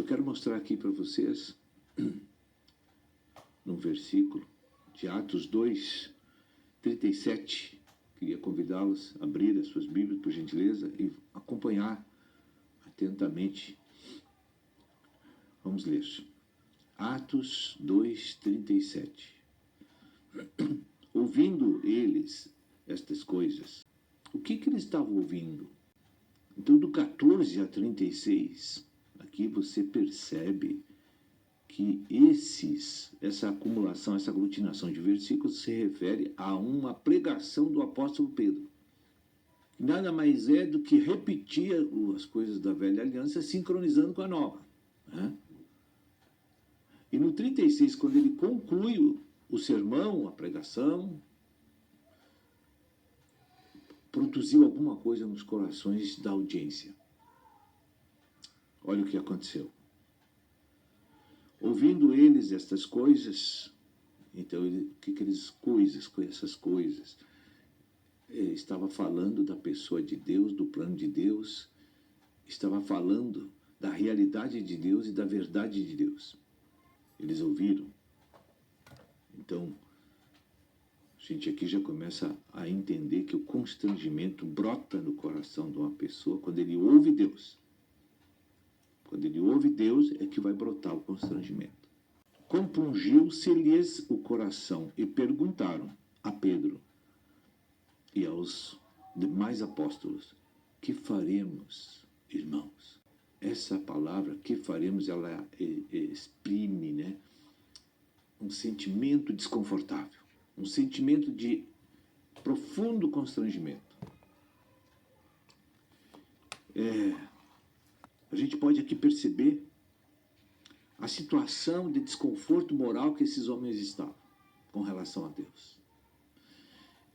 Eu quero mostrar aqui para vocês, num versículo de Atos 2, 37. Queria convidá-los a abrir as suas Bíblias, por gentileza, e acompanhar atentamente. Vamos ler. Atos 2, 37. Ouvindo eles estas coisas, o que eles estavam ouvindo? Então, do 14 a 36, aqui você percebe que essa acumulação, essa aglutinação de versículos se refere a uma pregação do apóstolo Pedro. Nada mais é do que repetir as coisas da velha aliança, sincronizando com a nova, né? E no 36, quando ele conclui o sermão, a pregação, produziu alguma coisa nos corações da audiência. Olha o que aconteceu. Ouvindo eles estas coisas, então, essas coisas? Ele estava falando da pessoa de Deus, do plano de Deus, estava falando da realidade de Deus e da verdade de Deus. Eles ouviram. Então, a gente aqui já começa a entender que o constrangimento brota no coração de uma pessoa quando ele ouve Deus. Quando ele ouve Deus é que vai brotar o constrangimento. Compungiu-se-lhes o coração e perguntaram a Pedro e aos demais apóstolos: que faremos, irmãos? Essa palavra, que faremos, ela exprime, né, um sentimento desconfortável, um sentimento de profundo constrangimento. A gente pode aqui perceber a situação de desconforto moral que esses homens estavam com relação a Deus.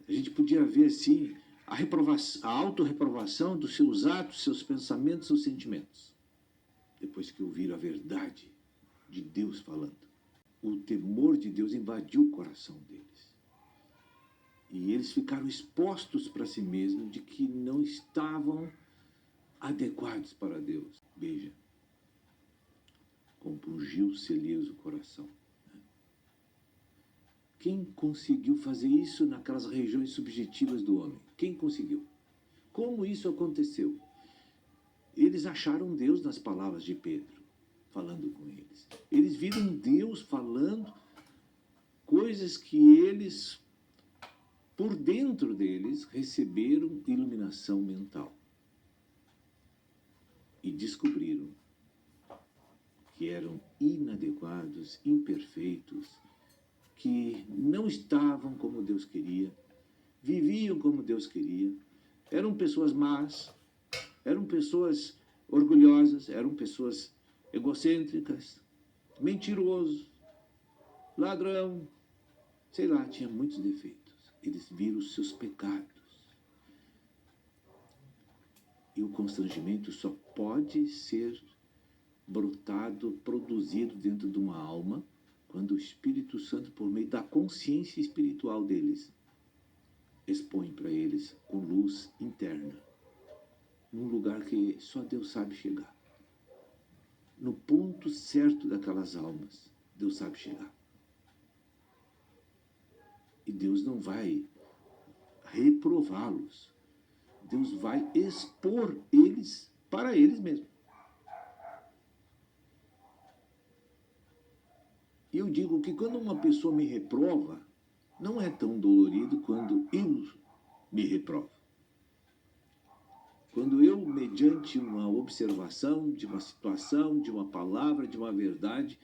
A gente podia ver, assim, a autorreprovação dos seus atos, seus pensamentos, seus sentimentos, depois que ouviram a verdade de Deus falando. O temor de Deus invadiu o coração deles. E eles ficaram expostos para si mesmos de que não estavam adequados para Deus. Veja, compungiu-se-lhes o coração. Quem conseguiu fazer isso naquelas regiões subjetivas do homem? Quem conseguiu? Como isso aconteceu? Eles acharam Deus nas palavras de Pedro, falando com eles. Eles viram Deus falando coisas que eles, por dentro deles, receberam iluminação mental. E descobriram que eram inadequados, imperfeitos, que não estavam como Deus queria, viviam como Deus queria, eram pessoas más, eram pessoas orgulhosas, eram pessoas egocêntricas, mentirosos, ladrão, sei lá, tinha muitos defeitos. Eles viram os seus pecados. E o constrangimento só pode ser brotado, produzido dentro de uma alma, quando o Espírito Santo, por meio da consciência espiritual deles, expõe para eles com luz interna, num lugar que só Deus sabe chegar. No ponto certo daquelas almas, Deus sabe chegar. E Deus não vai reprová-los. Deus vai expor eles para eles mesmos. E eu digo que quando uma pessoa me reprova, não é tão dolorido quando eu me reprovo. Quando eu, mediante uma observação de uma situação, de uma palavra, de uma verdade,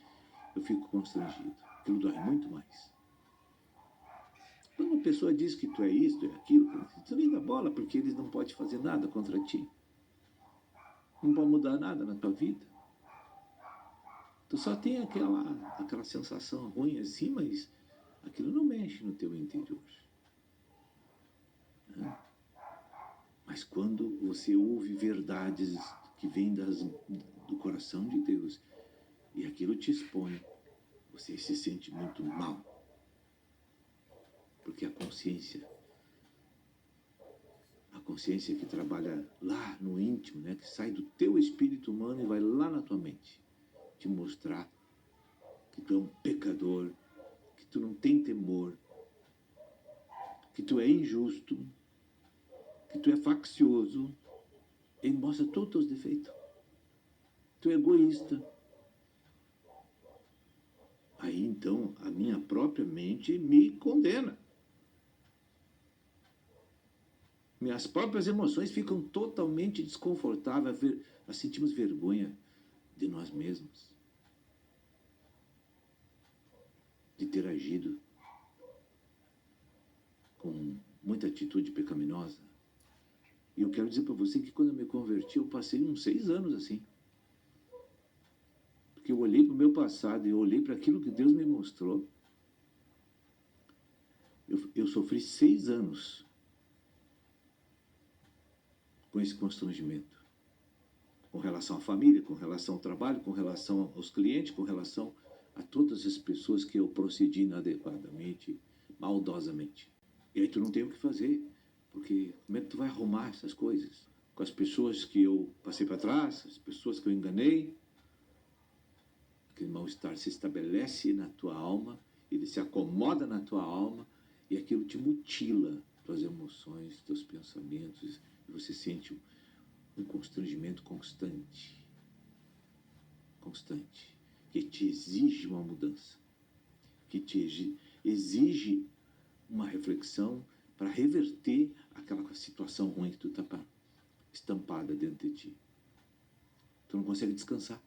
eu fico constrangido. Aquilo dói muito mais. Quando uma pessoa diz que tu é isso, tu é aquilo, tu nem dá bola, porque eles não podem fazer nada contra ti. Não pode mudar nada na tua vida. Tu só tem aquela sensação ruim assim, mas aquilo não mexe no teu interior. Né? Mas quando você ouve verdades que vêm do coração de Deus, e aquilo te expõe, você se sente muito mal. Porque a consciência que trabalha lá no íntimo, né, que sai do teu espírito humano e vai lá na tua mente, te mostrar que tu é um pecador, que tu não tem temor, que tu é injusto, que tu é faccioso. Ele mostra todos os teus defeitos. Tu é egoísta. Aí então a minha própria mente me condena. Minhas próprias emoções ficam totalmente desconfortáveis, nós sentimos vergonha de nós mesmos, de ter agido com muita atitude pecaminosa. E eu quero dizer para você que quando eu me converti, eu passei uns 6 anos assim. Porque eu olhei para o meu passado e eu olhei para aquilo que Deus me mostrou. Eu sofri 6 anos com esse constrangimento. Com relação à família, com relação ao trabalho, com relação aos clientes, com relação a todas as pessoas que eu procedi inadequadamente, maldosamente. E aí tu não tem o que fazer, porque como é que tu vai arrumar essas coisas? Com as pessoas que eu passei para trás, as pessoas que eu enganei, aquele mal-estar se estabelece na tua alma, ele se acomoda na tua alma e aquilo te mutila tuas emoções, teus pensamentos, e você sente um constrangimento constante, que te exige uma mudança, que te exige uma reflexão para reverter aquela situação ruim que tu está estampada dentro de ti. Tu não consegue descansar.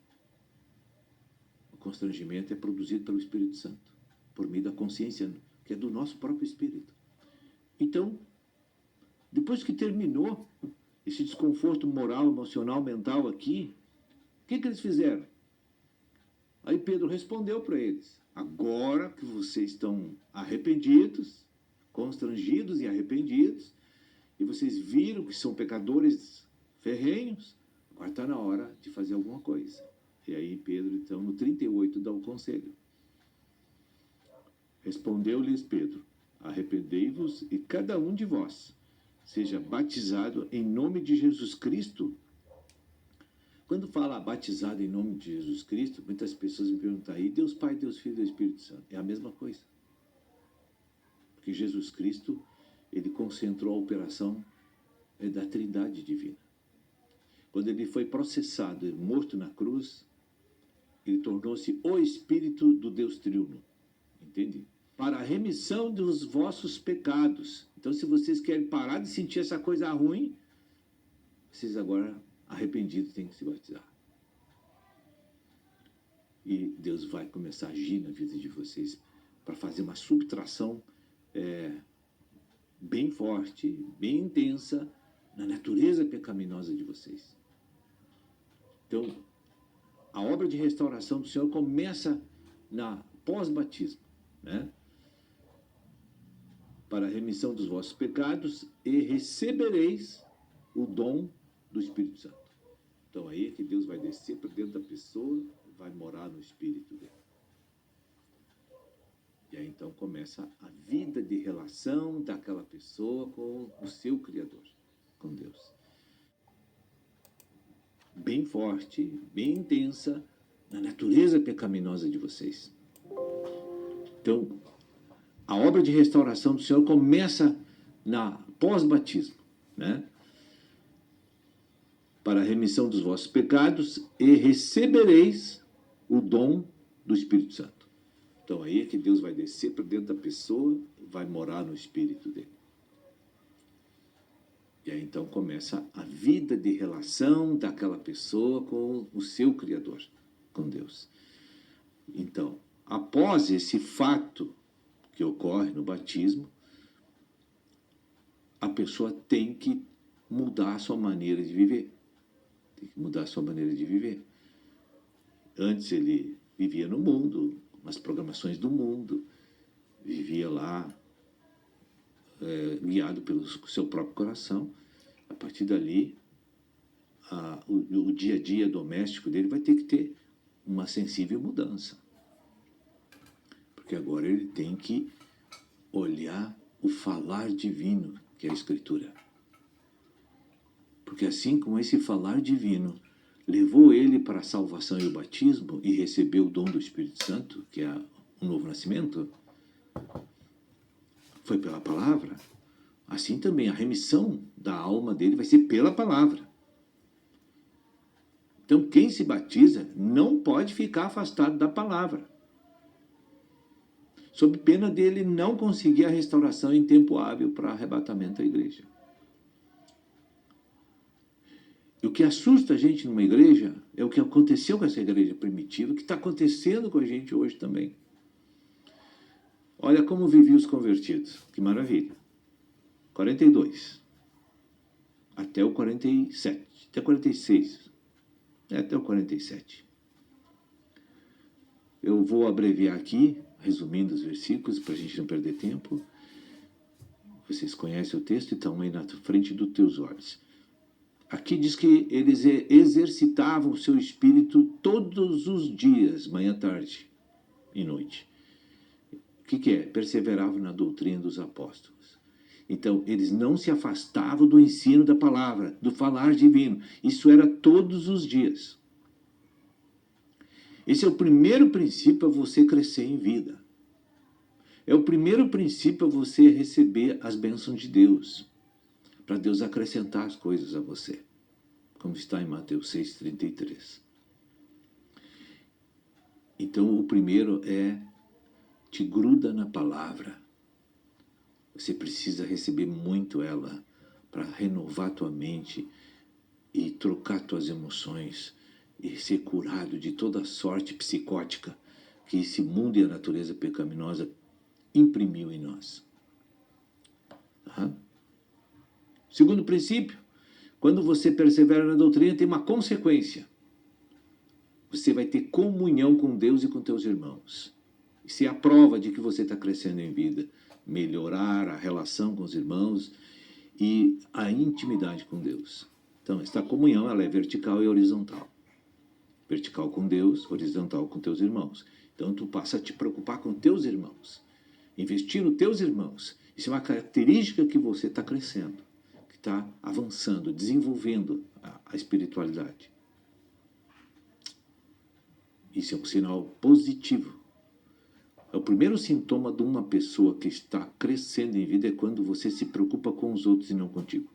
O constrangimento é produzido pelo Espírito Santo, por meio da consciência, que é do nosso próprio espírito. Então, depois que terminou esse desconforto moral, emocional, mental aqui, o que eles fizeram? Aí Pedro respondeu para eles: agora que vocês estão arrependidos, constrangidos e arrependidos, e vocês viram que são pecadores ferrenhos, agora está na hora de fazer alguma coisa. E aí Pedro, então, no 38, dá o conselho. Respondeu-lhes Pedro: arrependei-vos e cada um de vós seja batizado em nome de Jesus Cristo. Quando fala batizado em nome de Jesus Cristo, muitas pessoas me perguntam aí, Deus Pai, Deus Filho e Deus Espírito Santo. É a mesma coisa. Porque Jesus Cristo, ele concentrou a operação da Trindade Divina. Quando ele foi processado e morto na cruz, ele tornou-se o Espírito do Deus Triuno. Entende? Para a remissão dos vossos pecados. Então, se vocês querem parar de sentir essa coisa ruim, vocês agora, arrependidos, têm que se batizar. E Deus vai começar a agir na vida de vocês para fazer uma subtração bem forte, bem intensa, na natureza pecaminosa de vocês. Então, a obra de restauração do Senhor começa na pós-batismo, né? Para a remissão dos vossos pecados e recebereis o dom do Espírito Santo. Então aí é que Deus vai descer para dentro da pessoa e vai morar no espírito dele. E aí então começa a vida de relação daquela pessoa com o seu Criador, com Deus. Bem forte, bem intensa, na natureza pecaminosa de vocês. Então, a obra de restauração do Senhor começa na pós-batismo, né? Para a remissão dos vossos pecados e recebereis o dom do Espírito Santo. Então aí é que Deus vai descer para dentro da pessoa e vai morar no espírito dele. E aí então começa a vida de relação daquela pessoa com o seu Criador, com Deus. Então, após esse fato que ocorre no batismo, a pessoa tem que mudar a sua maneira de viver. Tem que mudar a sua maneira de viver. Antes ele vivia no mundo, nas programações do mundo, vivia lá guiado pelo seu próprio coração. A partir dali, o dia a dia doméstico dele vai ter que ter uma sensível mudança. Porque agora ele tem que olhar o falar divino, que é a Escritura. Porque assim como esse falar divino levou ele para a salvação e o batismo e recebeu o dom do Espírito Santo, que é o novo nascimento, foi pela palavra. Assim também a remissão da alma dele vai ser pela palavra. Então quem se batiza não pode ficar afastado da palavra, sob pena dele não conseguir a restauração em tempo hábil para arrebatamento da igreja. E o que assusta a gente numa igreja é o que aconteceu com essa igreja primitiva, que está acontecendo com a gente hoje também. Olha como viviam os convertidos, que maravilha. 42, até o 47, até 46, até o 47. Eu vou abreviar aqui, resumindo os versículos, para a gente não perder tempo. Vocês conhecem o texto e estão aí na frente dos teus olhos. Aqui diz que eles exercitavam o seu espírito todos os dias, manhã, tarde e noite. O que é? Perseveravam na doutrina dos apóstolos. Então, eles não se afastavam do ensino da palavra, do falar divino. Isso era todos os dias. Esse é o primeiro princípio a você crescer em vida. É o primeiro princípio a você receber as bênçãos de Deus, para Deus acrescentar as coisas a você, como está em Mateus 6,33. Então, o primeiro é: te gruda na palavra. Você precisa receber muito ela para renovar tua mente e trocar tuas emoções e ser curado de toda sorte psicótica que esse mundo e a natureza pecaminosa imprimiu em nós. Segundo princípio, quando você persevera na doutrina, tem uma consequência. Você vai ter comunhão com Deus e com teus irmãos. Isso é a prova de que você está crescendo em vida. Melhorar a relação com os irmãos e a intimidade com Deus. Então, esta comunhão ela é vertical e horizontal. Vertical com Deus, horizontal com teus irmãos. Então, tu passa a te preocupar com teus irmãos. Investir nos teus irmãos. Isso é uma característica que você está crescendo, que está avançando, desenvolvendo a espiritualidade. Isso é um sinal positivo. O primeiro sintoma de uma pessoa que está crescendo em vida é quando você se preocupa com os outros e não contigo.